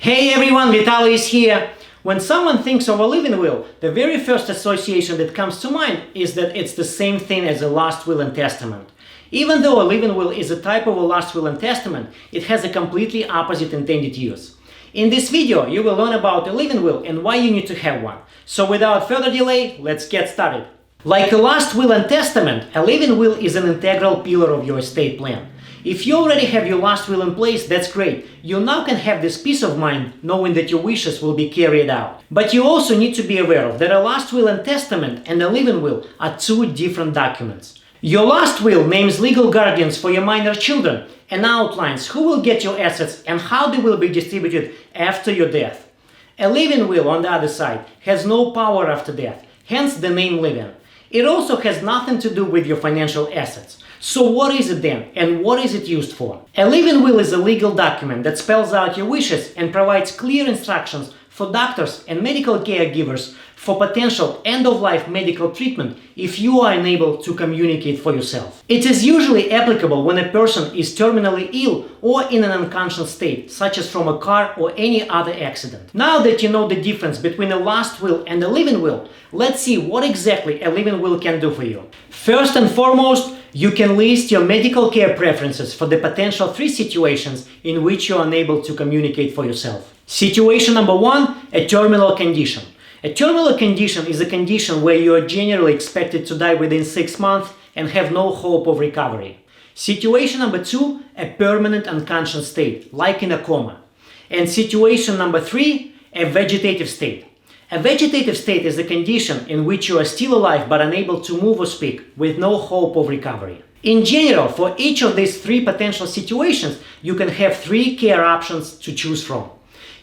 Hey everyone, Vitaly is here. When someone thinks of a living will, the very first association that comes to mind is that it's the same thing as a last will and testament. Even though a living will is a type of a last will and testament, it has a completely opposite intended use. In this video, you will learn about a living will and why you need to have one. So without further delay, let's get started. Like a last will and testament, a living will is an integral pillar of your estate plan. If you already have your last will in place, that's great. You now can have this peace of mind knowing that your wishes will be carried out. But you also need to be aware of that a last will and testament and a living will are two different documents. Your last will names legal guardians for your minor children and outlines who will get your assets and how they will be distributed after your death. A living will, on the other side, has no power after death, hence the name living. It also has nothing to do with your financial assets. So what is it then, and what is it used for? A living will is a legal document that spells out your wishes and provides clear instructions for doctors and medical caregivers for potential end-of-life medical treatment if you are unable to communicate for yourself. It is usually applicable when a person is terminally ill or in an unconscious state, such as from a car or any other accident. Now that you know the difference between a last will and a living will, let's see what exactly a living will can do for you. First and foremost, you can list your medical care preferences for the potential 3 situations in which you are unable to communicate for yourself. Situation number 1, a terminal condition. A terminal condition is a condition where you are generally expected to die within 6 months and have no hope of recovery. Situation number 2, a permanent unconscious state, like in a coma. And situation number 3, a vegetative state. A vegetative state is a condition in which you are still alive but unable to move or speak, with no hope of recovery. In general, for each of these 3 potential situations, you can have 3 care options to choose from.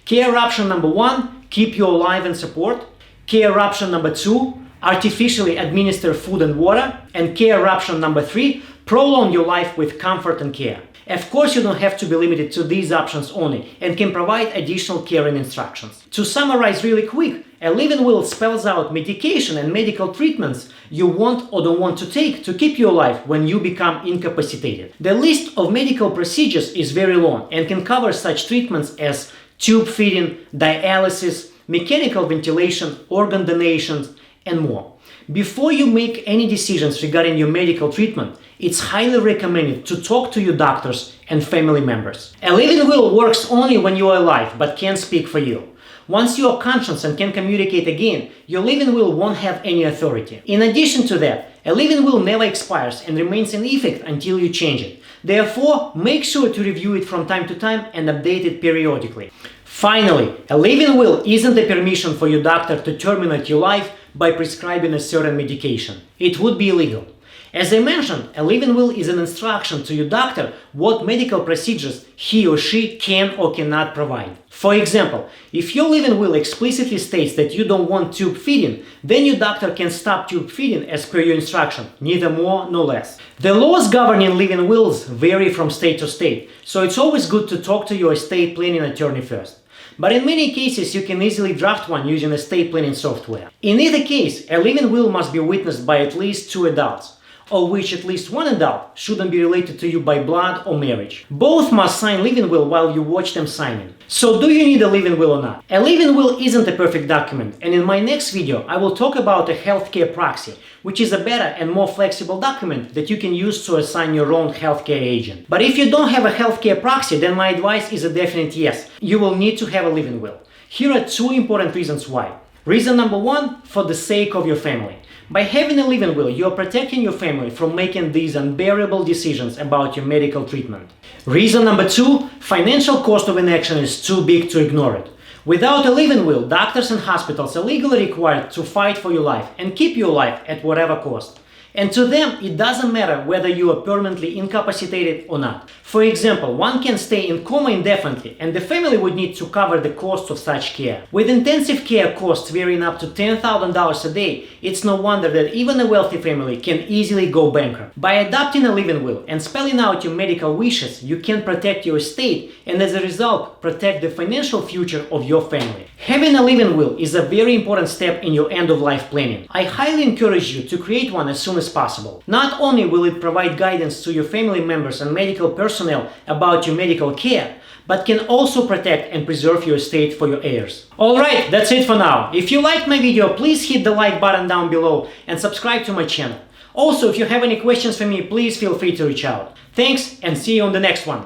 Care option number 1, keep you alive and support. Care option number 2, artificially administer food and water. And care option number 3, prolong your life with comfort and care. Of course, you don't have to be limited to these options only and can provide additional care and instructions. To summarize really quick, a living will spells out medication and medical treatments you want or don't want to take to keep you alive when you become incapacitated. The list of medical procedures is very long and can cover such treatments as tube feeding, dialysis, mechanical ventilation, organ donations, and more. Before you make any decisions regarding your medical treatment, it's highly recommended to talk to your doctors and family members. A living will works only when you are alive but can't speak for you. Once you are conscious and can communicate again, your living will won't have any authority. In addition to that, a living will never expires and remains in effect until you change it. Therefore, make sure to review it from time to time and update it periodically. Finally, a living will isn't a permission for your doctor to terminate your life by prescribing a certain medication. It would be illegal. As I mentioned, a living will is an instruction to your doctor what medical procedures he or she can or cannot provide. For example, if your living will explicitly states that you don't want tube feeding, then your doctor can stop tube feeding as per your instruction, neither more nor less. The laws governing living wills vary from state to state, so it's always good to talk to your estate planning attorney first. But in many cases, you can easily draft one using estate planning software. In either case, a living will must be witnessed by at least 2 adults, of which at least 1 adult shouldn't be related to you by blood or marriage. Both must sign living will while you watch them signing. So do you need a living will or not? A living will isn't a perfect document, and in my next video I will talk about a healthcare proxy, which is a better and more flexible document that you can use to assign your own healthcare agent. But if you don't have a healthcare proxy, then my advice is a definite yes. You will need to have a living will. Here are 2 important reasons why. Reason number 1, for the sake of your family. By having a living will, you are protecting your family from making these unbearable decisions about your medical treatment. Reason number 2, financial cost of inaction is too big to ignore it. Without a living will, doctors and hospitals are legally required to fight for your life and keep you alive at whatever cost. And to them, it doesn't matter whether you are permanently incapacitated or not. For example, one can stay in coma indefinitely, and the family would need to cover the cost of such care. With intensive care costs varying up to $10,000 a day, it's no wonder that even a wealthy family can easily go bankrupt. By adopting a living will and spelling out your medical wishes, you can protect your estate and as a result, protect the financial future of your family. Having a living will is a very important step in your end-of-life planning. I highly encourage you to create one as soon as possible. Not only will it provide guidance to your family members and medical personnel about your medical care, but can also protect and preserve your estate for your heirs. Alright, that's it for now. If you liked my video, please hit the like button down below and subscribe to my channel. Also, if you have any questions for me, please feel free to reach out. Thanks and see you on the next one.